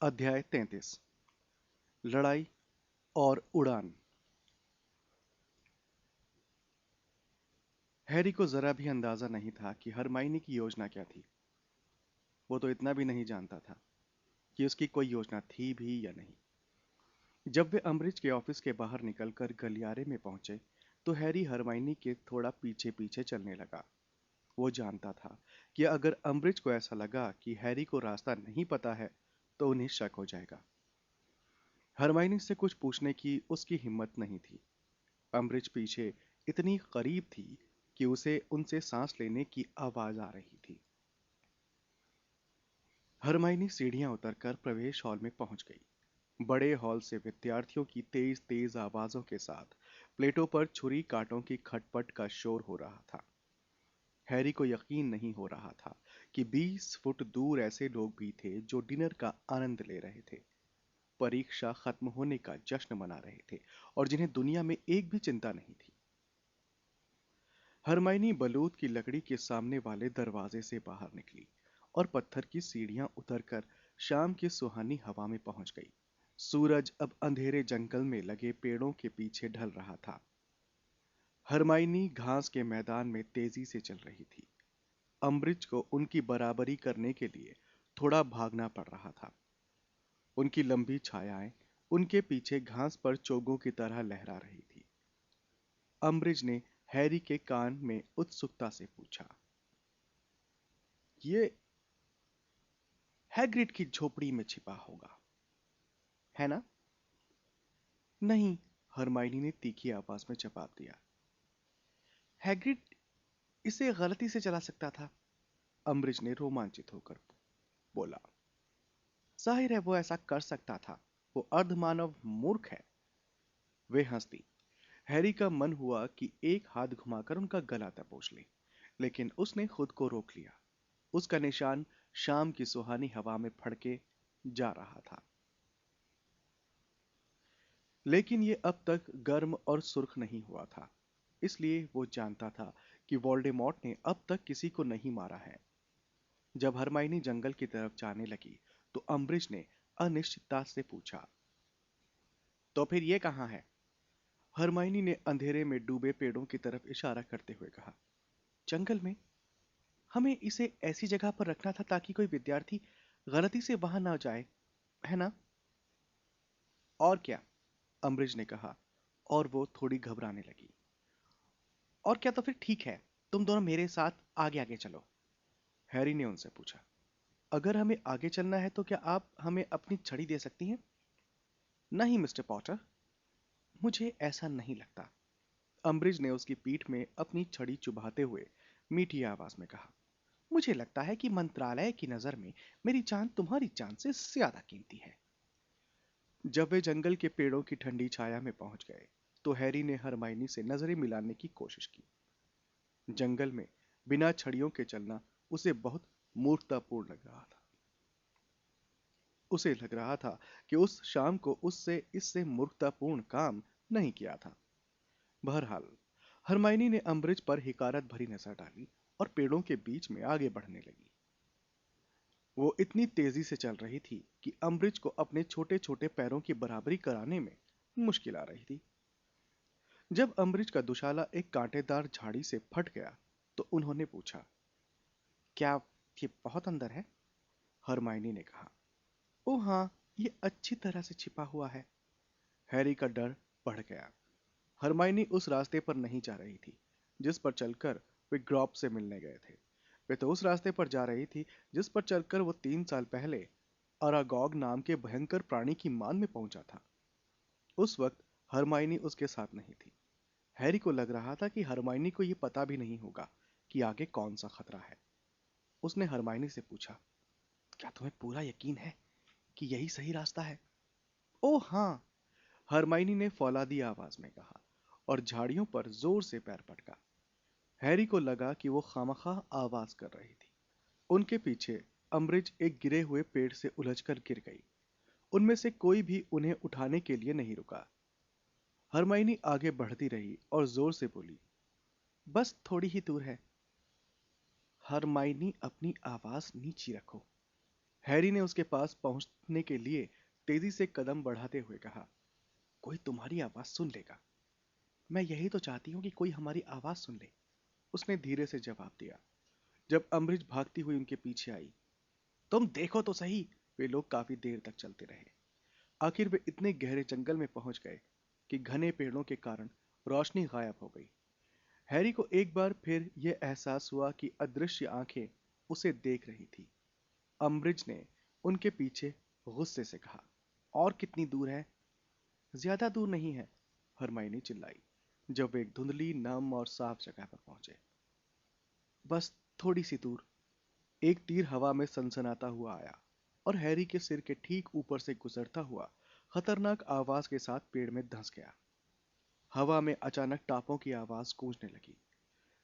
अध्याय 33। लड़ाई और उड़ान। हैरी को जरा भी अंदाजा नहीं था कि हरमाइनी की योजना क्या थी। वो तो इतना भी नहीं जानता था कि उसकी कोई योजना थी भी या नहीं। जब वे अम्बरिज के ऑफिस के बाहर निकलकर गलियारे में पहुंचे तो हैरी हरमाइनी के थोड़ा पीछे पीछे चलने लगा। वो जानता था कि अगर अम्बरिज को ऐसा लगा कि हैरी को रास्ता नहीं पता है तो उन्हें शक हो जाएगा। हरमाइनी से कुछ पूछने की उसकी हिम्मत नहीं थी। अम्बरिज पीछे इतनी करीब थी कि उसे उनसे सांस लेने की आवाज आ रही थी। हरमाइनी सीढ़ियां उतरकर प्रवेश हॉल में पहुंच गई। बड़े हॉल से विद्यार्थियों की तेज तेज आवाजों के साथ प्लेटों पर छुरी कांटों की खटपट का शोर हो रहा था। हैरी को यकीन नहीं हो रहा था कि 20 फुट दूर ऐसे लोग भी थे जो डिनर का आनंद ले रहे थे, परीक्षा खत्म होने का जश्न मना रहे थे और जिन्हें दुनिया में एक भी चिंता नहीं थी। हरमाइनी बलूत की लकड़ी के सामने वाले दरवाजे से बाहर निकली और पत्थर की सीढ़ियां उतरकर शाम की सुहानी हवा में पहुंच गई। सूरज अब अंधेरे जंगल में लगे पेड़ों के पीछे ढल रहा था। हरमाइनी घास के मैदान में तेजी से चल रही थी। अम्बरिज को उनकी बराबरी करने के लिए थोड़ा भागना पड़ रहा था। उनकी लंबी छायाएं उनके पीछे घास पर चोगों की तरह लहरा रही थी। अम्बरिज ने हैरी के कान में उत्सुकता से पूछा, ये हैग्रिड की झोपड़ी में छिपा होगा, है ना? नहीं, हरमाइनी ने तीखी आवाज में जवाब दिया। हैग्रिड इसे गलती से चला सकता था, अम्बरिज ने रोमांचित होकर बोला। जाहिर है वो ऐसा कर सकता था, वो अर्धमानव मूर्ख है। वे हंस दी। हैरी का मन हुआ कि एक हाथ घुमाकर उनका गला दबोच ले, लेकिन उसने खुद को रोक लिया। उसका निशान शाम की सुहानी हवा में फड़के जा रहा था, लेकिन ये अब तक गर्म और सुर्ख नहीं हुआ था, इसलिए वो जानता था कि वोल्डेमॉर्ट ने अब तक किसी को नहीं मारा है। जब हरमाइनी जंगल की तरफ जाने लगी तो अम्बरिज ने अनिश्चितता से पूछा, तो फिर ये कहाँ है? हरमाइनी ने अंधेरे में डूबे पेड़ों की तरफ इशारा करते हुए कहा, जंगल में। हमें इसे ऐसी जगह पर रखना था ताकि कोई विद्यार्थी गलती से वहां ना जाए, है ना? और क्या, अम्बरिज ने कहा, और वो थोड़ी घबराने लगी। और क्या, तो फिर ठीक है, तुम दोनों मेरे साथ आगे आगे चलो, हैरी ने उनसे पूछा। अगर हमें आगे चलना है तो क्या आप हमें अपनी छड़ी दे सकती हैं? नहीं मिस्टर पॉटर, मुझे ऐसा नहीं लगता, अम्बरिज ने उसकी पीठ में अपनी छड़ी चुभाते हुए मीठी आवाज में कहा। मुझे लगता है कि मंत्रालय की नजर में मेरी जान तुम्हारी जान से ज्यादा कीमती है। जब वे जंगल के पेड़ों की ठंडी छाया में पहुंच गए तो हैरी ने हरमाइनी से नजरें मिलाने की कोशिश की। जंगल में बिना छड़ियों के चलना उसे बहुत मूर्खतापूर्ण लग रहा था। उसे लग रहा था कि उस शाम को उससे इससे मूर्खतापूर्ण काम नहीं किया था। बहरहाल, हरमाइनी ने अम्बरिज पर हिकारत भरी नजर डाली और पेड़ों के बीच में आगे बढ़ने लगी। वो इतनी तेजी से चल रही थी कि अम्बरिज को अपने छोटे छोटे पैरों की बराबरी कराने में मुश्किल आ रही थी। जब अम्बरिज का दुशाला एक कांटेदार झाड़ी से फट गया तो उन्होंने पूछा, क्या ये बहुत अंदर है? हरमाइनी ने कहा, ओ हाँ, ये अच्छी तरह से छिपा हुआ है। हैरी का डर बढ़ गया। हरमाइनी उस रास्ते पर नहीं जा रही थी जिस पर चलकर वे ग्रॉप से मिलने गए थे। वे तो उस रास्ते पर जा रही थी जिस पर चलकर वो 3 साल पहले अरागॉग नाम के भयंकर प्राणी की मान में पहुंचा था। उस वक्त हरमाइनी उसके साथ नहीं थी। हैरी को लग रहा था कि हरमाइनी को यह पता भी नहीं होगा कि आगे कौन सा खतरा है। उसने हरमाइनी से पूछा, क्या तुम्हें पूरा यकीन है कि यही सही रास्ता है? ओह हाँ, हरमाइनी ने फौलादी आवाज में कहा और झाड़ियों पर जोर से पैर पटका। हैरी को लगा कि वो खामखा आवाज कर रही थी। उनके पीछे अम्बरिज एक गिरे हुए पेड़ से उलझकर गिर गई। उनमें से कोई भी उन्हें उठाने के लिए नहीं रुका। हरमाइनी आगे बढ़ती रही और जोर से बोली, बस थोड़ी ही दूर है। हरमाइनी अपनी आवाज नीची रखो, हैरी ने उसके पास पहुंचने के लिए तेजी से कदम बढ़ाते हुए कहा, कोई तुम्हारी आवाज सुन लेगा। मैं यही तो चाहती हूँ कि कोई हमारी आवाज सुन ले, उसने धीरे से जवाब दिया। जब अम्बरीश भागती हुई उनके पीछे आई, तुम देखो तो सही। वे लोग काफी देर तक चलते रहे। आखिर वे इतने गहरे जंगल में पहुंच गए कि घने पेड़ों के कारण रोशनी गायब हो गई। हैरी को एक बार फिर यह एहसास हुआ कि अदृश्य आंखें उसे देख रही थी। अम्बरिज ने उनके पीछे गुस्से से कहा, और कितनी दूर है? ज्यादा दूर नहीं है, हरमाइनी चिल्लाई जब वे एक धुंधली, नम और साफ जगह पर पहुंचे। बस थोड़ी सी दूर। एक तीर हवा में सनसनाता हुआ आया और हैरी के सिर के ठीक ऊपर से गुजरता हुआ खतरनाक आवाज के साथ पेड़ में धंस गया। हवा में अचानक टापों की आवाज गूंजने लगी।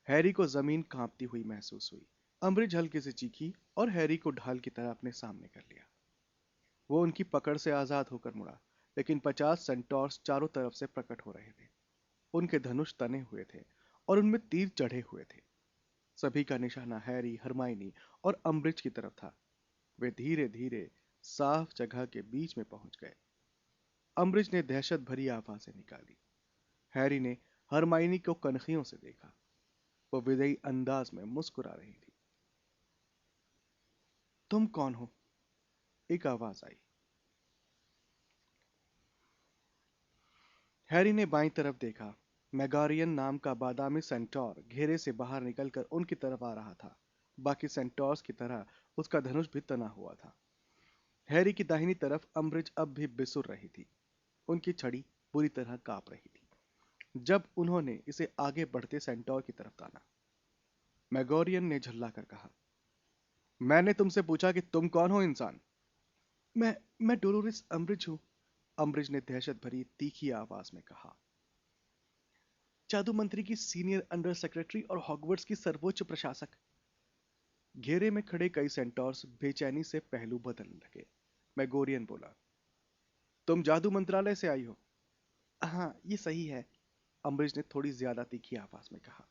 हैरी को जमीन कांपती हुई महसूस हुई। अम्बरीज हल्के से चीखी और हैरी को ढाल की तरह अपने सामने कर लिया। वो उनकी पकड़ से आजाद होकर मुड़ा, लेकिन 50 सेंटोर्स चारों तरफ से प्रकट हो रहे थे। उनके धनुष तने हुए थे और उनमें तीर चढ़े हुए थे। सभी का निशाना हैरी, हरमाइनी और अम्बरिज की तरफ था। वे धीरे धीरे साफ जगह के बीच में पहुंच गए। अम्बरिज ने दहशत भरी आवाजें निकाली। हैरी ने हरमाइनी को कनखियों से देखा। वो विजयी अंदाज में मुस्कुरा रही थी। तुम कौन हो? एक आवाज आई। हैरी ने बाईं तरफ देखा। मैगारियन नाम का बादामी सेंटोर घेरे से बाहर निकलकर उनकी तरफ आ रहा था। बाकी सेंटोर्स की तरह उसका धनुष भी तना हुआ था। हैरी की दाहिनी तरफ अम्बरिज अब भी बिसुर रही थी। उनकी छड़ी बुरी तरह कांप रही थी जब उन्होंने इसे आगे बढ़ते सेंटोर की तरफ ताना। मैगोरियन ने झल्लाकर कहा, मैंने तुमसे पूछा कि तुम कौन हो इंसान? मैं मैं डोलोरिस अम्बरिज हूं, अम्बरिज ने दहशत भरी तीखी आवाज में कहा। जादू मंत्री की सीनियर अंडर सेक्रेटरी और हॉगवर्ट्स की सर्वोच्च प्रशासक। घेरे में खड़े कई सेंटोर्स बेचैनी से पहलू बदलने लगे। मैगोरियन बोला, तुम जादू मंत्रालय से आई हो? हाँ, ये सही है, अम्बरीश ने थोड़ी ज्यादा तीखी आवाज में कहा।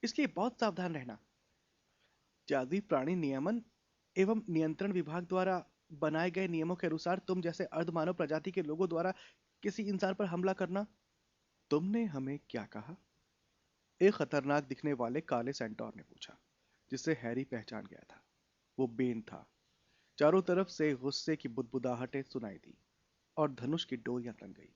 इसलिए बहुत सावधान रहना। जादुई प्राणी नियमन एवं नियंत्रण विभाग द्वारा बनाए गए नियमों के अनुसार तुम जैसे अर्धमानव प्रजाति के लोगों द्वारा किसी इंसान पर हमला करना। तुमने हमें क्या कहा? एक खतरनाक दिखने वाले काले सेंटोर ने पूछा, जिसे हैरी पहचान गया था। वो बेन था। चारों तरफ से गुस्से की बुदबुदाहटें सुनाई दी और धनुष की डोरियां तन गई।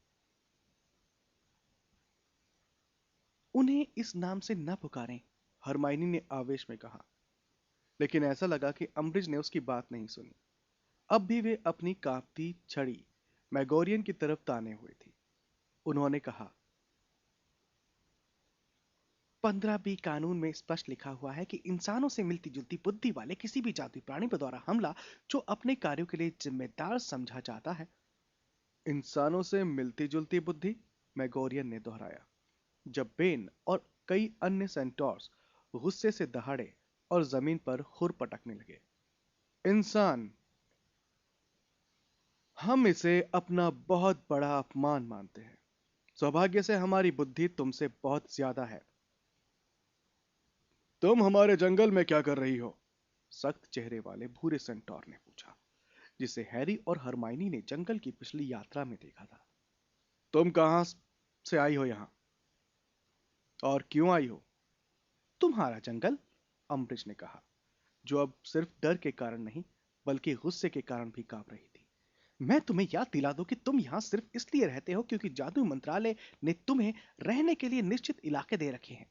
उन्हें इस नाम से न पुकारें, हरमाइनी ने आवेश में कहा। लेकिन ऐसा लगा कि अम्बरिज ने उसकी बात नहीं सुनी। अब भी वे अपनी कांपती छड़ी मैगोरियन की तरफ ताने हुए थी। उन्होंने कहा, 15 बी कानून में स्पष्ट लिखा हुआ है कि इंसानों से मिलती जुलती बुद्धि वाले किसी भी जादुई प्राणी पर द्वारा हमला जो अपने कार्यों के लिए जिम्मेदार समझा जाता है। इंसानों से मिलती जुलती बुद्धि, मैगोरियन ने दोहराया, जब बेन और कई अन्य सेंटोर्स गुस्से से दहाड़े और जमीन पर खुर पटकने लगे। इंसान, हम इसे अपना बहुत बड़ा अपमान मानते हैं। सौभाग्य से हमारी बुद्धि तुमसे बहुत ज्यादा है। तुम हमारे जंगल में क्या कर रही हो? सख्त चेहरे वाले भूरे सेंटोर ने पूछा, जिसे हैरी और हरमाइनी ने जंगल की पिछली यात्रा में देखा था। तुम कहां से आई हो यहां? और क्यों आई हो? तुम्हारा जंगल, अम्बरीश ने कहा, जो अब सिर्फ डर के कारण नहीं बल्कि गुस्से के कारण भी कांप रही थी। मैं तुम्हें याद दिला दूं कि तुम यहां सिर्फ इसलिए रहते हो क्योंकि जादू मंत्रालय ने तुम्हें रहने के लिए निश्चित इलाके दे रखे हैं।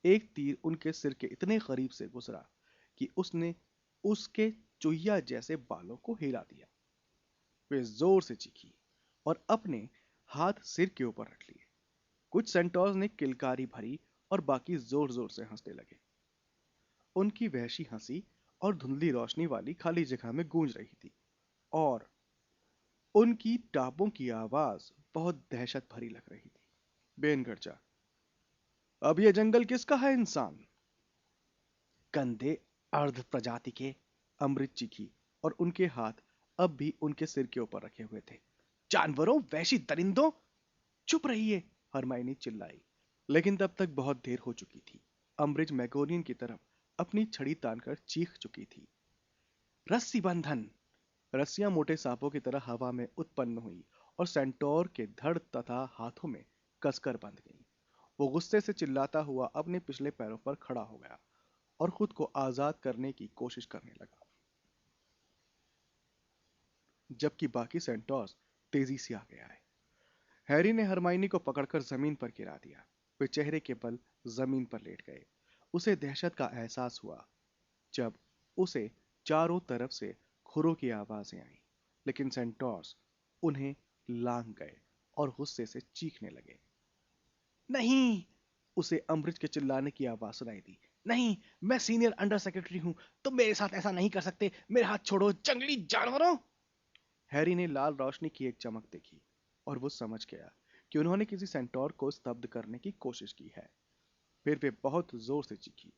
एक तीर उनके सिर के इतने करीब से गुजरा कि उसने उसके चुहिया जैसे बालों को हिला दिया। वे जोर से चीखी और अपने हाथ सिर के ऊपर रख लिए। कुछ सेंटोर्स ने किलकारी भरी और बाकी जोर जोर से हंसने लगे। उनकी वहशी हंसी और धुंधली रोशनी वाली खाली जगह में गूंज रही थी और उनकी टापों की आवाज बहुत दहशत भरी लग रही थी। बेन गर्जा, अब यह जंगल किसका है इंसान? गंदे अर्ध प्रजाति के, अमृत चीखी और उनके हाथ अब भी उनके सिर के ऊपर रखे हुए थे। जानवरों, वैशी दरिंदों, चुप रहिए, हरमाइनी चिल्लाई। लेकिन तब तक बहुत देर हो चुकी थी। अम्बरिज मैगोनियन की तरफ अपनी छड़ी तानकर चीख चुकी थी। रस्सी बंधन। रस्सियां मोटे सांपों की तरह हवा में उत्पन्न हुई और सेंटोर के धड़ तथा हाथों में कसकर बंध गईं। वो गुस्से से चिल्लाता हुआ अपने पिछले पैरों पर खड़ा हो गया और खुद को आजाद करने की कोशिश करने लगा, जबकि बाकी सेंटोर्स तेजी से आगे आए। हैरी ने हरमाइनी को पकड़कर जमीन पर गिरा दिया। वे चेहरे के बल जमीन पर लेट गए। उसे दहशत का एहसास हुआ जब उसे चारों तरफ से खुरों की आवाजें आईं, लेकिन सेंटोर्स उन्हें लांघ गए और गुस्से से चीखने लगे। नहीं! उसे अम्बridge के चिल्लाने की आवाज सुनाई दी। नहीं, मैं सीनियर अंडर सेक्रेटरी हूं। तुम मेरे साथ ऐसा नहीं कर सकते। मेरे हाथ छोड़ो, जंगली जानवरों! हैरी ने लाल रोशनी की एक चमक देखी और वो समझ गया कि उन्होंने किसी सेंटोर को स्तब्ध करने की कोशिश की है। फिर वे बहुत जोर से चीखी।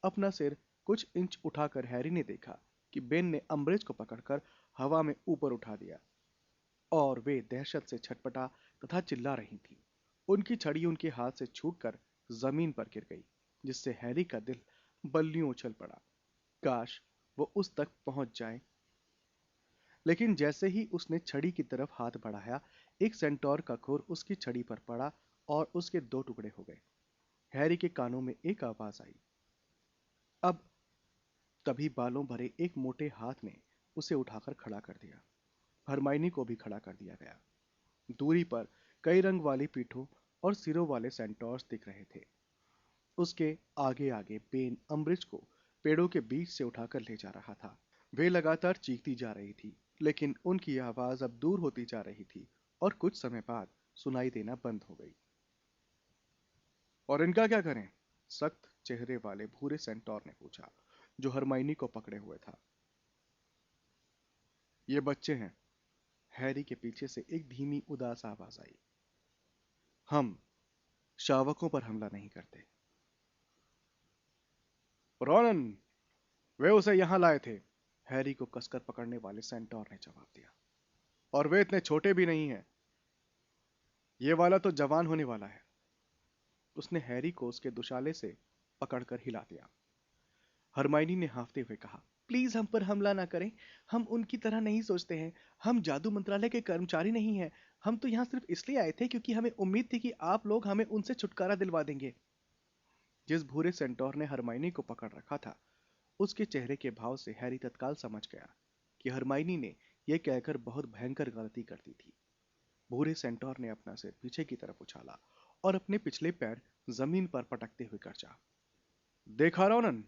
अपना सिर कुछ इंच उठाकर हैरी ने देखा कि बेन ने अम्बridge को पकड़कर हवा में ऊपर उठा दिया और वे दहशत से छटपटा तथा चिल्ला रही थी। उनकी छड़ी उनके हाथ से छूटकर जमीन पर गिर गई, जिससे हैरी का दिल बल्लियों उछल पड़ा। काश वो उस तक पहुंच जाए। लेकिन जैसे ही उसने छड़ी की तरफ हाथ बढ़ाया, एक सेंटोर का खुर उसकी छड़ी पर पड़ा और उसके दो टुकड़े हो गए। हैरी के कानों में एक आवाज आई। अब तभी बालों भरे एक मोटे हाथ ने उसे उठाकर खड़ा कर दिया। हरमाइनी को भी खड़ा कर दिया गया। दूरी पर कई रंग वाली पीठों और सिरों वाले सेंटोर्स दिख रहे थे। उसके आगे आगे बेन अम्बridge को पेड़ों के बीच से उठाकर ले जा रहा था। वे लगातार चीखती जा रही थी, लेकिन उनकी आवाज अब दूर होती जा रही थी और कुछ समय बाद सुनाई देना बंद हो गई। और इनका क्या करें? सख्त चेहरे वाले भूरे सेंटोर ने पूछा, जो हरमाइनी को पकड़े हुए था। ये बच्चे हैं। हैरी के पीछे से एक धीमी उदास आवाज आई। हम शावकों पर हमला नहीं करते। रोनन, वे उसे यहां लाए थे। हैरी को कसकर पकड़ने वाले सेंटोर ने जवाब दिया। और वे इतने छोटे भी नहीं हैं। ये वाला तो जवान होने वाला है। उसने हैरी को उसके दुशाले से पकड़कर हिला दिया। हरमाइनी ने हाँफते हुए कहा, प्लीज हम पर हमला ना करें। हम उनकी तरह नहीं सोचते हैं। हम जादू मंत्रालय के कर्मचारी नहीं हैं। हम तो यहाँ सिर्फ इसलिए आए थे क्योंकि हमें उम्मीद थी कि आप लोग हमें उनसे छुटकारा दिलवा देंगे। जिस भूरे सेंटोर ने हरमाइनी को पकड़ रखा था, उसके चेहरे के भाव से हैरी तत्काल समझ गया कि हरमाइनी ने यह कहकर बहुत भयंकर गलती कर दी थी। भूरे सेंटोर ने अपना सिर पीछे की तरफ उछाला और अपने पिछले पैर जमीन पर पटकते हुए गर्जा। देखा रोनन,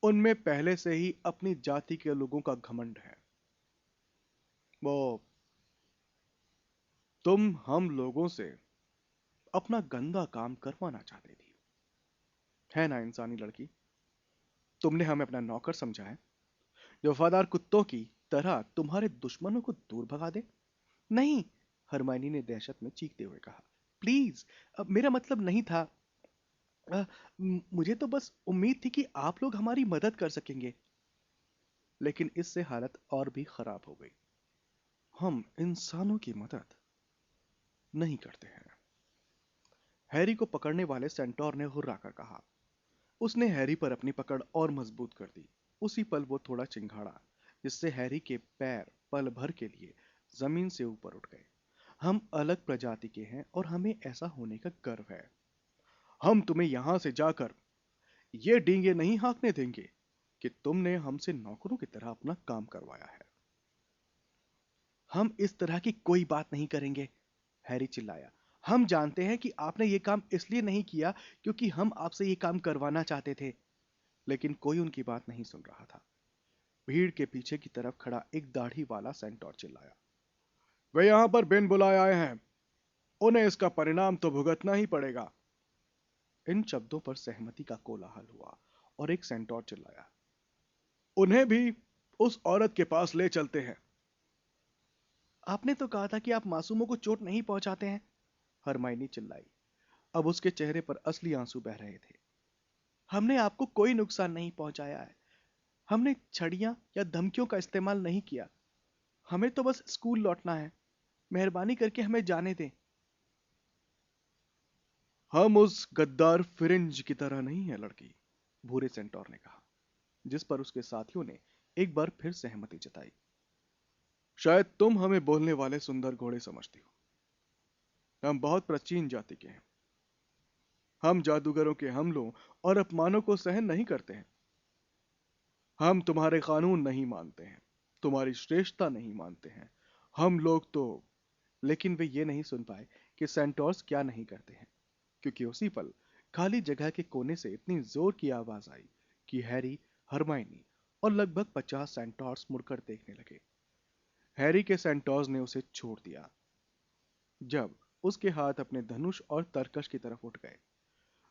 उनमें पहले से ही अपनी जाति के लोगों का घमंड है। वो तुम हम लोगों से अपना गंदा काम करवाना चाहती थी, है ना इंसानी लड़की? तुमने हमें अपना नौकर समझा है, जो वफादार कुत्तों की तरह तुम्हारे दुश्मनों को दूर भगा दे। नहीं, हरमाइनी ने दहशत में चीखते हुए कहा, प्लीज, अब मेरा मतलब नहीं था। मुझे तो बस उम्मीद थी कि आप लोग हमारी मदद कर सकेंगे। लेकिन इससे हालत और भी खराब हो गई। हम इंसानों की मदद नहीं करते हैं। हैरी को पकड़ने वाले सेंटोर ने हुर्राकर कहा। उसने हैरी पर अपनी पकड़ और मजबूत कर दी। उसी पल वो थोड़ा चिंघाड़ा, जिससे हैरी के पैर पल भर के लिए जमीन से ऊपर उठ गए। हम अलग प्रजाति के हैं और हमें ऐसा होने का गर्व है। हम तुम्हें यहां से जाकर ये डींगे नहीं हाँकने देंगे कि तुमने हमसे नौकरों की तरह अपना काम करवाया है। हम इस तरह की कोई बात नहीं करेंगे, हैरी चिल्लाया। हम जानते हैं कि आपने ये काम इसलिए नहीं किया क्योंकि हम आपसे ये काम करवाना चाहते थे। लेकिन कोई उनकी बात नहीं सुन रहा था। भीड़ के पीछे की तरफ खड़ा एक दाढ़ी वाला सेंटोर चिल्लाया, वे यहां पर बिन बुलाए आए हैं। उन्हें इसका परिणाम तो भुगतना ही पड़ेगा। इन शब्दों पर सहमति का कोलाहल हुआ और एक सेंटोर चिल्लाया, उन्हें भी उस औरत के पास ले चलते हैं। आपने तो कहा था कि आप मासूमों को चोट नहीं पहुंचाते हैं, हरमाइनी चिल्लाई। अब उसके चेहरे पर असली आंसू बह रहे थे। हमने आपको कोई नुकसान नहीं पहुंचाया है। हमने छड़ियां या धमकियों का इस्तेमाल नहीं किया। हमें तो बस स्कूल लौटना है। मेहरबानी करके हमें जाने दें। हम उस गद्दार फिरिंज की तरह नहीं है लड़की, भूरे सेंटोर ने कहा। जिस पर उसके साथियों ने एक बार फिर सहमति जताई। शायद तुम हमें बोलने वाले सुंदर घोड़े समझती हो। हम बहुत प्राचीन जाति के हैं। हम जादूगरों के हमलों और अपमानों को सहन नहीं करते हैं। हम तुम्हारे कानून नहीं मानते हैं, तुम्हारी श्रेष्ठता नहीं मानते हैं। हम लोग तो। लेकिन वे ये नहीं सुन पाए कि सेंटोर्स क्या नहीं करते हैं, क्योंकि उसी पल खाली जगह के कोने से इतनी जोर की आवाज आई कि हैरी, हरमाइनी और लगभग 50 सेंटोर्स मुड़कर देखने लगे। हैरी के सेंटोर्स ने उसे छोड़ दिया जब उसके हाथ अपने धनुष और तरकश की तरफ उठ गए।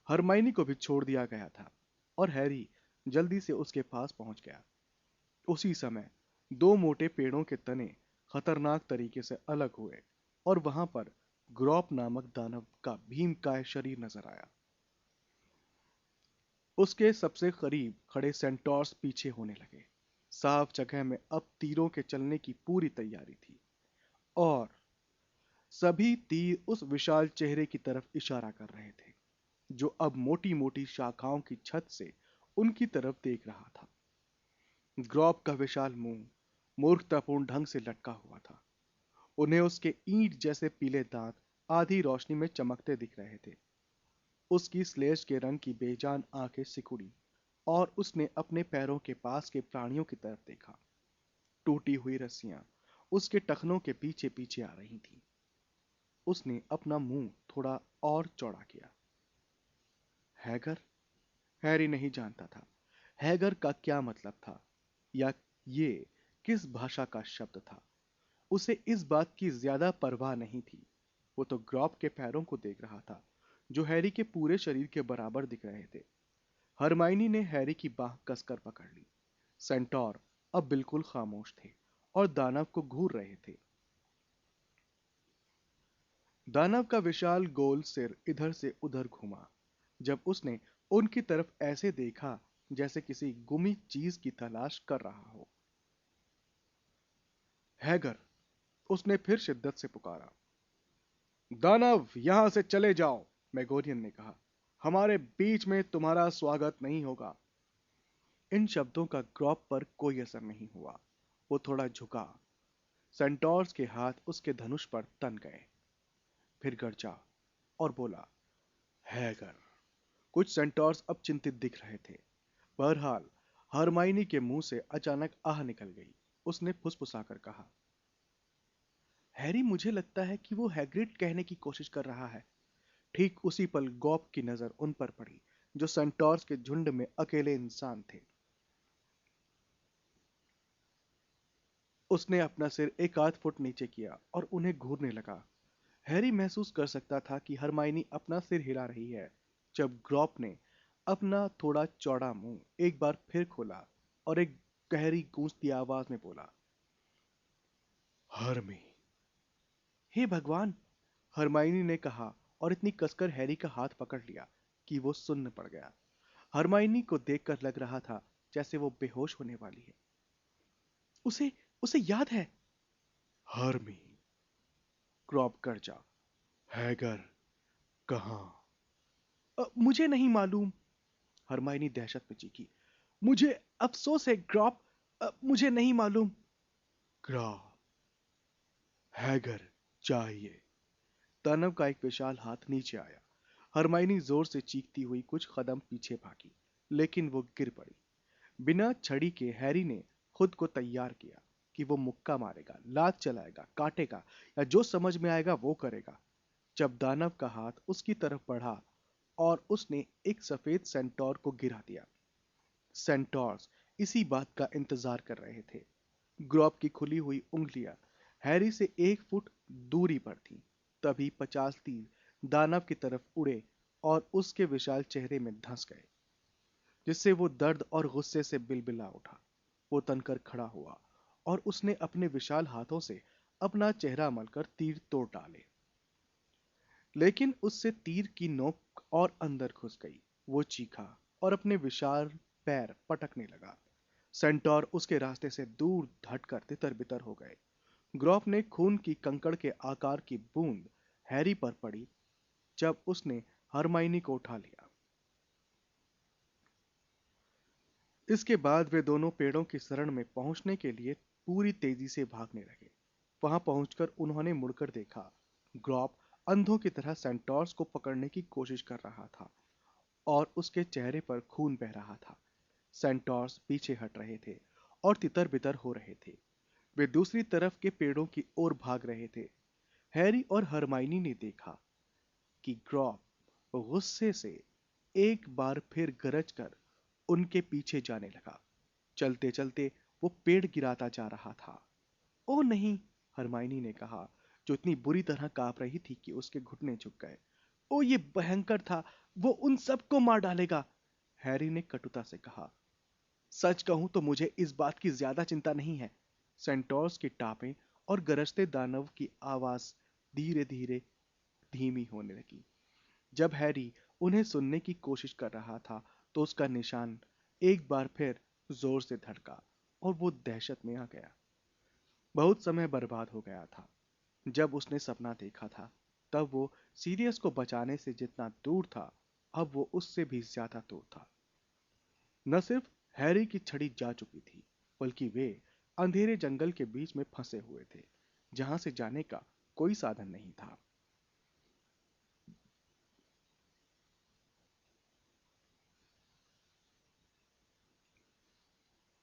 हरमाइनी को भी छोड़ दिया गया था और हैरी जल्दी से उसके पास पहुंच गया। उसी समय दो मोटे पेड़ों के तने खतरनाक तरीके से अलग हुए और वहां पर ग्रॉप नामक दानव का भीमकाय शरीर नजर आया। उसके सबसे करीब खड़े सेंटोर्स पीछे होने लगे। साफ जगह में अब तीरों के चलने की पूरी तैयारी थी और सभी तीर उस विशाल चेहरे की तरफ इशारा कर रहे थे, जो अब मोटी मोटी शाखाओं की छत से उनकी तरफ देख रहा था। ग्रॉप का विशाल मुंह मूर्खतापूर्ण ढंग से लटका हुआ था। उन्हें उसके ईंट जैसे पीले दांत आधी रोशनी में चमकते दिख रहे थे। उसकी स्लेज के रंग की बेजान आंखें सिकुड़ी और उसने अपने पैरों के पास के प्राणियों की तरफ देखा। टूटी हुई रस्सियां उसके टखनों के पीछे पीछे आ रही थीं। उसने अपना मुंह थोड़ा और चौड़ा किया। हैगर? हैरी नहीं जानता था हैगर का क्या मतलब था या ये किस भाषा का शब्द था। उसे इस बात की ज्यादा परवाह नहीं थी। वो तो ग्रॉप के पैरों को देख रहा था, जो हैरी के पूरे शरीर के बराबर दिख रहे थे। हरमाइनी ने हैरी की बाह कसकर पकड़ ली। सेंटोर अब बिल्कुल खामोश थे और दानव को घूर रहे थे। दानव का विशाल गोल सिर इधर से उधर घूमा जब उसने उनकी तरफ ऐसे देखा जैसे किसी गुमी चीज की तलाश कर रहा हो। हैगर! उसने फिर शिद्दत से पुकारा। दानव, यहां से चले जाओ, मैगोरियन ने कहा। हमारे बीच में तुम्हारा स्वागत नहीं होगा। इन शब्दों का ग्रॉप पर कोई असर नहीं हुआ। वो थोड़ा झुका। सेंटोर्स के हाथ उसके धनुष पर तन गए। फिर गरजा और बोला, हैगर। कुछ सेंटोर्स अब चिंतित दिख रहे थे। बहरहाल हरमाइनी के मुंह से अचानक आह निकल गई। उसने फुसफुसाकर कहा, हैरी, मुझे लगता है कि वो हैग्रिड कहने की कोशिश कर रहा है। ठीक उसी पल गॉप की नजर उन पर पड़ी, जो सेंटोर्स के झुंड में अकेले इंसान थे। उसने अपना सिर एक आध फुट नीचे किया और उन्हें घूरने लगा। हैरी महसूस कर सकता था कि हरमाइनी अपना सिर हिला रही है जब ग्रॉप ने अपना थोड़ा चौड़ा मुंह एक बार फिर खोला और एक गहरी गूंजती आवाज में बोला, हरमी। हे भगवान! हरमाइनी ने कहा और इतनी कसकर हैरी का हाथ पकड़ लिया कि वो सुन्न पड़ गया। हरमाइनी को देखकर लग रहा था जैसे वो बेहोश होने वाली है। उसे उसे याद है। हरमी! क्रॉप गर्जा। हैगर कहाँ? मुझे नहीं मालूम, हरमाइनी दहशत में चीखी। मुझे अफसोस है क्रॉप, मुझे नहीं मालूम। क्रॉप, हैगर चाहिए। दानव का एक विशाल हाथ नीचे आया। हरमाइनी जोर से चीखती हुई कुछ कदम पीछे भागी, लेकिन वो गिर पड़ी। बिना छड़ी के हैरी ने खुद को तैयार किया कि वो मुक्का मारेगा, लात चलाएगा, काटेगा या जो समझ में आएगा वो करेगा। जब दानव का हाथ उसकी तरफ बढ़ा और उसने एक सफेद सेंटोर को गिरा दिया। सेंटोर्स इसी बात का इंतजार कर रहे थे। ग्रॉप की खुली हुई उंगलियां हैरी से 1 फुट दूरी पर थीं। तभी 50 तीर दानव की तरफ उड़े और उसके विशाल चेहरे में धंस गए, जिससे वो दर्द और गुस्से से बिलबिला उठा। वो तनकर खड़ा हुआ और उसने अपने विशाल हाथों से अपना चेहरा मलकर तीर तोड़ डाले, लेकिन उससे तीर की नोक और अंदर घुस गई। वो चीखा और अपने विशाल पैर पटकने लगा। सेंटोर उसके रास्ते से दूर हटकर तितर-बितर हो गए। ग्रॉप ने खून की कंकड़ के आकार की बूंद हैरी पर पड़ी जब उसने हरमाइनी को उठा लिया। इसके बाद वे दोनों पेड़ों की शरण में पहुंचने के लिए पूरी तेजी से भागने लगे। वहां पहुंचकर उन्होंने मुड़कर देखा। ग्रॉप अंधों की तरह सेंटोर्स को पकड़ने की कोशिश कर रहा था और उसके चेहरे पर खून बह रहा था। सेंटोर्स पीछे हट रहे थे और तितर बितर हो रहे थे। वे दूसरी तरफ के पेड़ों की ओर भाग रहे थे। हैरी और हरमाइनी ने देखा कि ग्रॉप गुस्से से एक बार फिर गरज कर उनके पीछे जाने लगा। चलते चलते वो पेड़ गिराता जा रहा था। ओ नहीं, हरमाइनी ने कहा, जो इतनी बुरी तरह कांप रही थी कि उसके घुटने झुक गए। ओ ये भयंकर था, वो उन सबको मार डालेगा। हैरी ने कटुता से कहा। सच कहूं तो मुझे इस बात की ज्यादा चिंता नहीं है। सेंटोर्स की टापें और गरजते दानव की आवाज धीरे धीरे धीमी होने लगी। जब हैरी उन्हें सुनने की कोशिश कर रहा था तो उसका निशान एक बार फिर जोर से धड़का और वो दहशत में आ गया। बहुत समय बर्बाद हो गया था। जब उसने सपना देखा था तब वो सीरियस को बचाने से जितना दूर था, अब वो उससे भी ज्यादा दूर था। न सिर्फ हैरी की छड़ी जा चुकी थी, बल्कि वे अंधेरे जंगल के बीच में फंसे हुए थे, जहां से जाने का कोई साधन नहीं था।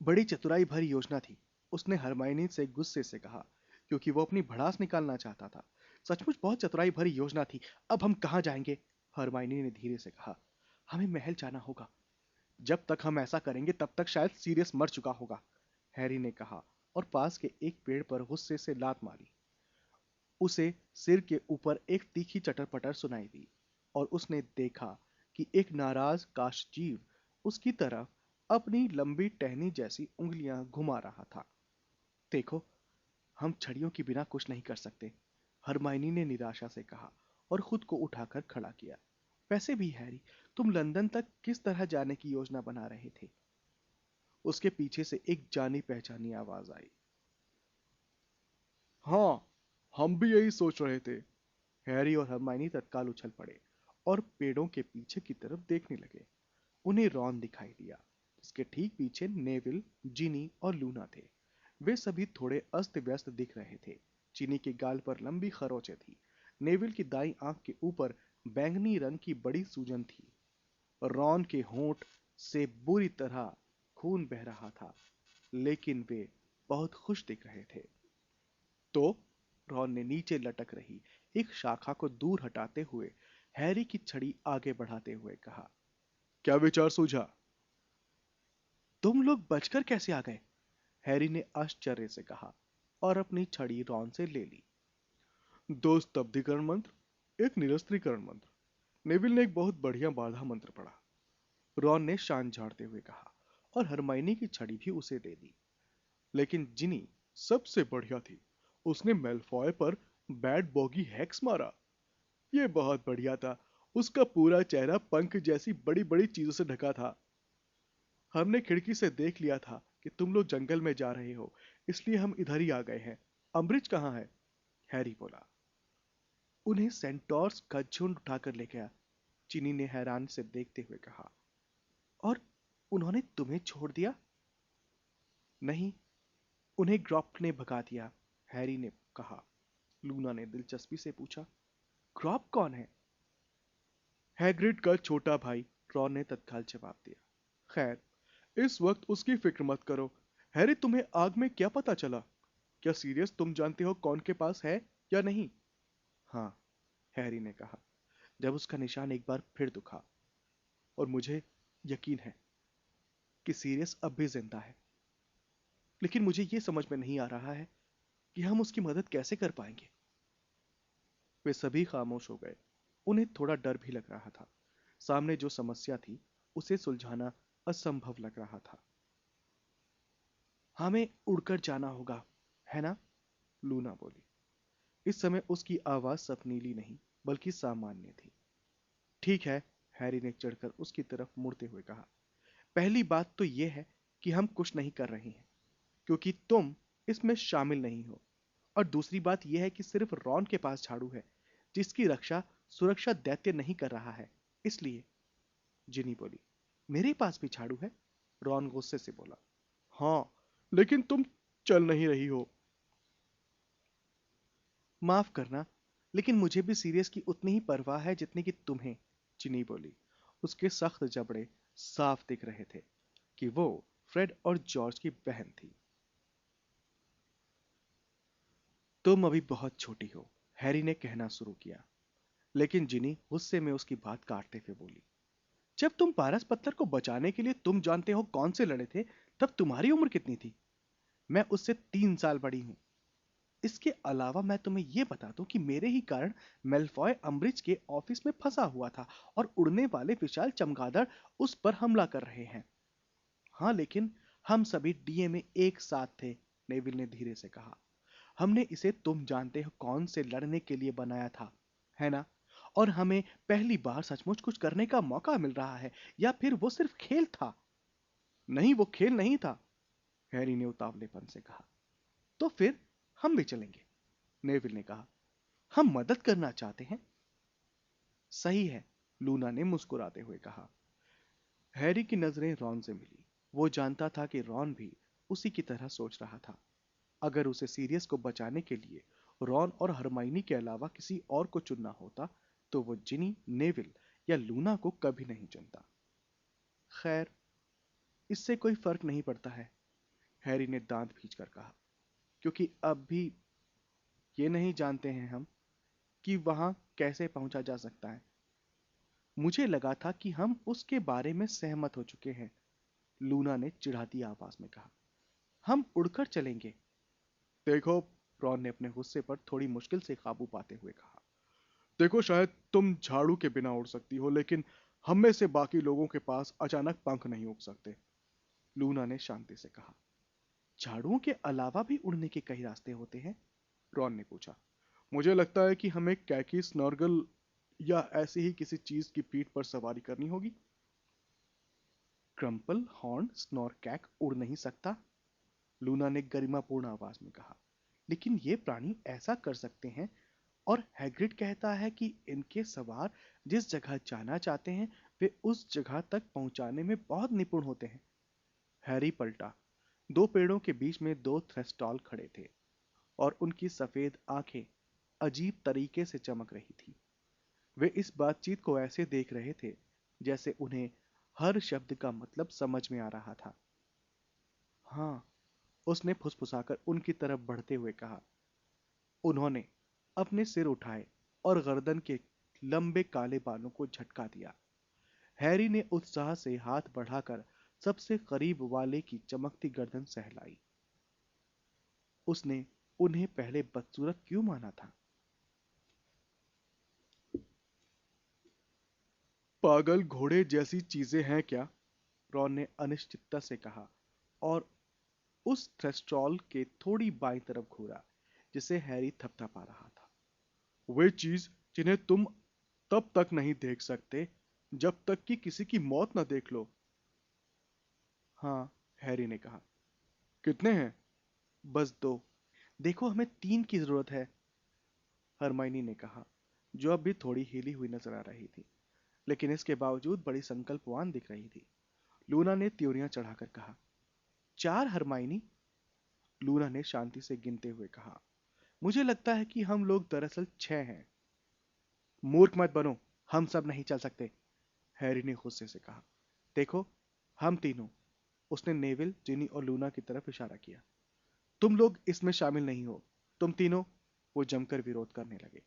बड़ी चतुराई भरी योजना थी, उसने हरमाइनी से गुस्से से कहा, क्योंकि वो अपनी भड़ास निकालना चाहता था। सचमुच बहुत चतुराई भरी योजना थी। अब हम कहाँ जाएंगे? हरमाइनी ने धीरे से कहा। हमें महल जाना होगा। जब तक हम ऐसा करेंगे तब तक शायद सीरियस मर चुका होगा, हैरी ने कहा और पास के एक पेड़ पर गुस्से से लात मारी। उसे सिर के ऊपर एक तीखी चटर-पटर सुनाई दी और उसने देखा कि एक नाराज काशजीव उसकी तरफ अपनी लंबी टहनी जैसी उंगलियां घुमा रहा था। देखो, हम छड़ियों के बिना कुछ नहीं कर सकते, हरमाइनी ने निराशा से कहा और खुद को उठाकर खड़ा किया। वैसे भी हैरी, तुम लंदन तक किस तरह जाने की योजना बना रहे थे? उसके पीछे से एक जानी पहचानी आवाज आई। हाँ, हम भी यही सोच रहे थे। हैरी और हरमाइनी तत्काल उछल पड़े और पेड़ों के पीछे की तरफ देखने लगे। उन्हें रॉन दिखाई दिया, जिसके ठीक पीछे नेविल, जिनी और लूना थे। वे सभी थोड़े अस्त व्यस्त दिख रहे थे। जिनी के गाल पर लंबी खरोंचें थी। नेविल की दाईं आंख के ऊपर बैंगनी रंग की बड़ी सूजन थी। रॉन के होंठ से बुरी तरह खून बह रहा था, लेकिन वे बहुत खुश दिख रहे थे। तो रॉन ने नीचे लटक रही एक शाखा को दूर हटाते हुए हैरी की छड़ी आगे बढ़ाते हुए कहा। क्या विचार सूझा? तुम लोग बचकर कैसे आ गए? हैरी ने आश्चर्य से कहा और अपनी छड़ी रॉन से ले ली। दो स्तब्धीकरण मंत्र, एक निरस्त्रीकरण मंत्र। नेविल ने एक बहुत बढ़िया बाधा मंत्र पढ़ा, रॉन ने शान झाड़ते हुए कहा और हरमाइनी की छड़ी भी उसे दे दी। लेकिन जिनी सबसे बढ़िया थी। उसने मेलफॉय पर बैड बॉगी हेक्स मारा। ये बहुत बढ़िया था। उसका पूरा चेहरा पंख जैसी बड़ी बड़ी चीजों से ढका था। हमने खिड़की से देख लिया था कि तुम लोग जंगल में जा रहे हो, इसलिए हम इधर ही आ गए हैं। अम्बरिज कहाँ है? हैरी बोला। उन्हें सेंटोर्स का झुंड उठाकर ले गया, चिनी ने हैरान से देखते हुए कहा। और उन्होंने तुम्हें छोड़ दिया? नहीं, उन्हें ग्रॉप ने भगा दिया, हैरी ने कहा। लूना ने दिलचस्पी से पूछा, ग्रॉप कौन है? हैग्रिड का छोटा भाई, रॉन ने तत्काल जवाब दिया। खैर, इस वक्त उसकी फिक्र मत करो। हैरी, तुम्हें आग में क्या पता चला? क्या सीरियस तुम जानते हो कौन के पास है या नहीं? हाँ, हैरी ने कहा, जब उसका निशान एक बार फिर दुखा। और मुझे यकीन है कि सीरियस अब भी जिंदा है। लेकिन मुझे ये समझ में नहीं आ रहा है कि हम उसकी मदद कैसे कर पाएंगे। वे सभी खामोश हो गए। उन्हें थोड़ा डर भी लग रहा था। सामने जो समस्या थी उसे सुलझाना असंभव लग रहा था। हमें उड़कर जाना होगा, है ना? लूना बोली। इस समय उसकी आवाज सपनीली नहीं बल्कि सामान्य थी। ठीक है, हैरी ने चढ़कर उसकी तरफ मुड़ते हुए कहा। पहली बात तो यह है कि हम कुछ नहीं कर रहे हैं, क्योंकि तुम इसमें शामिल नहीं हो। और दूसरी बात यह है कि सिर्फ रॉन के पास झाड़ू है, जिसकी रक्षा सुरक्षा दैत्य नहीं कर रहा है। इसलिए जिनी बोली, मेरे पास भी झाड़ू है। रॉन गुस्से से बोला। हाँ, लेकिन तुम चल नहीं रही हो। माफ करना, लेकिन मुझे भी सीरियस की उतनी ही परवाह है जितनी कि तुम्हें, चिनी बोली। उसके सख्त जबड़े साफ दिख रहे थे कि वो फ्रेड और जॉर्ज की बहन थी। तुम अभी बहुत छोटी हो, हैरी ने कहना शुरू किया, लेकिन जिनी गुस्से में उसकी बात काटते हुए बोली, जब तुम पारस पत्थर को बचाने के लिए तुम जानते हो कौन से लड़े थे, तब तुम्हारी उम्र कितनी थी? मैं उससे 3 साल बड़ी हूं। इसके अलावा मैं तुम्हें यह बता दूं कि मेरे ही कारण मेलफॉय अम्ब्रिज के ऑफिस में फंसा हुआ था और उड़ने वाले विशाल चमगादड़ उस पर हमला कर रहे हैं। हाँ, लेकिन हम सभी डीए में एक साथ थे, नेविल ने धीरे से कहा। हमने इसे तुम जानते हो कौन से लड़ने के लिए बनाया था, है ना? और हमें पहली बार सचमुच कुछ करने का मौका मिल रहा है, या फिर वो सिर्फ खेल था? नहीं, वो खेल नहीं था, हैरी ने उतावलेपन से कहा। तो फिर हम भी चलेंगे, नेविल ने कहा। हम मदद करना चाहते हैं। सही है, लूना ने मुस्कुराते हुए कहा। हैरी की नजरें रॉन से मिली। वो जानता था कि रॉन भी उसी की तरह सोच रहा था। अगर उसे सीरियस को बचाने के लिए रॉन और हरमाइनी के अलावा किसी और को चुनना होता, तो वो जिनी, नेविल या लूना को कभी नहीं चुनता। खैर, इससे कोई फर्क नहीं पड़ता है, हैरी ने दांत भींचकर कहा, क्योंकि अब भी ये नहीं जानते हैं हम कि वहां कैसे पहुंचा जा सकता है। मुझे लगा था कि हम उसके बारे में सहमत हो चुके हैं, लूना ने चिढ़ाती आवाज में कहा। हम उड़कर चलेंगे। देखो, रॉन ने अपने गुस्से पर थोड़ी मुश्किल से काबू पाते हुए कहा, देखो, शायद तुम झाड़ू के बिना उड़ सकती हो, लेकिन हम में से बाकी लोगों के पास अचानक पंख नहीं उग सकते, लूना ने शांति से कहा। झाड़ुओं के अलावा भी उड़ने के कई रास्ते होते हैं, रॉन ने पूछा। मुझे लगता है कि हमें कैकी स्नॉर्गल या ऐसी ही किसी चीज की पीठ पर सवारी करनी होगी। क्रम्पल हॉर्न स्नॉरकैक उड़ नहीं सकता, लूना ने गरिमापूर्ण आवाज में कहा। लेकिन ये प्राणी ऐसा कर सकते हैं, और हैग्रिड कहता है कि इनके सवार जिस जगह जाना चाहते हैं वे उस जगह तक पहुंचाने में बहुत निपुण होते हैं। हैरी पलटा। दो पेड़ों के बीच में दो थ्रेस्टॉल खड़े थे और उनकी सफेद आंखें अजीब तरीके से चमक रही थी। वे इस बातचीत को ऐसे देख रहे थे जैसे उन्हें हर शब्द का मतलब समझ में आ रहा था। हाँ, उसने फुसफुसाकर उनकी तरफ बढ़ते हुए कहा। उन्होंने अपने सिर उठाए और गर्दन के लंबे काले बालों को झटका दिया। हैरी ने उत्साह से हाथ बढ़ाकर सबसे करीब वाले की चमकती गर्दन सहलाई। उसने उन्हें पहले बदसूरत क्यों माना था? पागल घोड़े जैसी चीजें हैं क्या? रॉन ने अनिश्चितता से कहा और उस थ्रेस्ट्रॉल के थोड़ी बाईं तरफ घूरा जिसे हैरी थपथपा रहा था। वे चीज जिन्हें तुम तब तक नहीं देख सकते जब तक कि किसी की मौत न देख लो। हाँ, हैरी ने कहा। कितने हैं? बस 2। देखो, हमें 3 की जरूरत है, हरमाइनी ने कहा, जो अब भी थोड़ी हिली हुई नजर आ रही थी, लेकिन इसके बावजूद बड़ी संकल्पवान दिख रही थी। लूना ने त्योरियां चढ़ाकर कहा। 4, हरमाइनी, लूना ने शांति से गिनते हुए कहा। मुझे लगता है कि हम लोग दरअसल 6 हैं। मूर्ख मत बनो, हम सब नहीं चल सकते, हैरी ने गुस्से से कहा। देखो, हम तीनों, उसने नेविल, जिनी और लूना की तरफ इशारा किया। तुम लोग इसमें शामिल नहीं हो, तुम तीनों। वो जमकर विरोध करने लगे।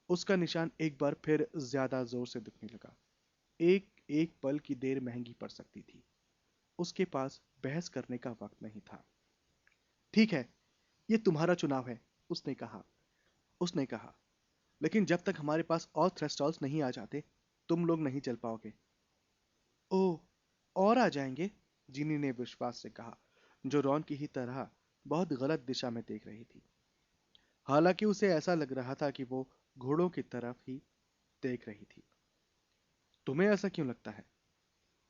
उसका निशान एक बार फिर ज्यादा जोर से दिखने लगा। एक एक पल की देर महंगी पड़ सकती थी। उसके पास बहस करने का वक्त नहीं था। ठीक है, ये तुम्हारा चुनाव है, उसने कहा। लेकिन जब तक हमारे पास और थ्रेस्टॉल्स नहीं आ जाते, तुम लोग नहीं चल पाओगे। ओह, और आ जाएंगे, जिनी ने विश्वास से कहा, जो रॉन की ही तरह बहुत गलत दिशा में देख रही थी। हालांकि उसे ऐसा लग रहा था कि वो घोड़ों की तरफ ही देख रही थी। तुम्हें ऐसा क्यों लगता है?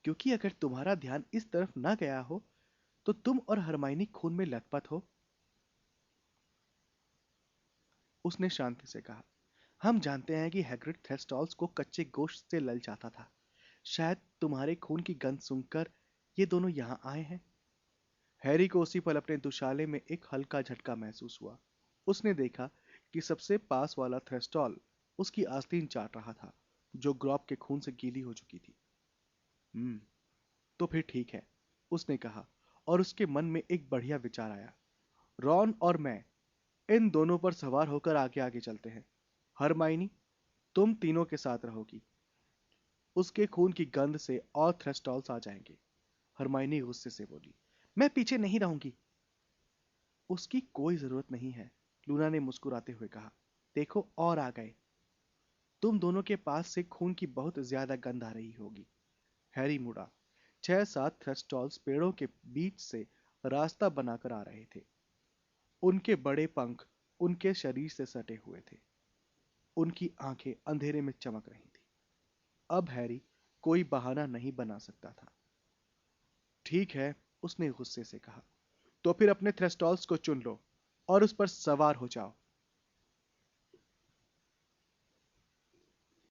क्योंकि अगर तुम्हारा ध्यान इस तरफ ना गया हो, तो तुम और हरमाइनी खून में लथपथ हो, उसने शांति से कहा। हम जानते हैं कि हैग्रिड थ्रेस्टॉल्स को कच्चे गोश्त से ललचाता था। शायद तुम्हारे खून की गंध सूंघकर ये दोनों यहां आए हैं? हैरी को उसी पल अपने दुशाले में एक हल्का झटका महसूस हुआ। उसने देखा कि सबसे पास वाला थ्रेस्टॉल उसकी आस्तीन चाट रहा था, जो ग्रॉब के खून से गीली हो चुकी थी। हम्म, तो फिर ठीक है, उसने कहा, और उसके मन में एक बढ़िया विचार आया। रॉन और मैं इन दोनों पर सवार होकर आगे आगे चलते हैं। हरमाइनी, तुम तीनों के साथ रहोगी। उसके खून की गंध से और थ्रेस्टॉल्स आ जाएंगे। हरमाइनी गुस्से से बोली, मैं पीछे नहीं रहूंगी। उसकी कोई जरूरत नहीं है, लूना ने मुस्कुराते हुए कहा। देखो, और आ गए। तुम दोनों के पास से खून की बहुत ज्यादा गंध आ रही होगी। हैरी मुड़ा। 6-7 थ्रेस्टॉल्स पेड़ों के बीच से रास्ता बनाकर आ रहे थे। उनके बड़े पंख उनके शरीर से सटे हुए थे। उनकी आंखें अंधेरे में चमक रही थी। अब हैरी कोई बहाना नहीं बना सकता था। ठीक है, उसने गुस्से से कहा, तो फिर अपने थ्रेस्टॉल्स को चुन लो और उस पर सवार हो जाओ।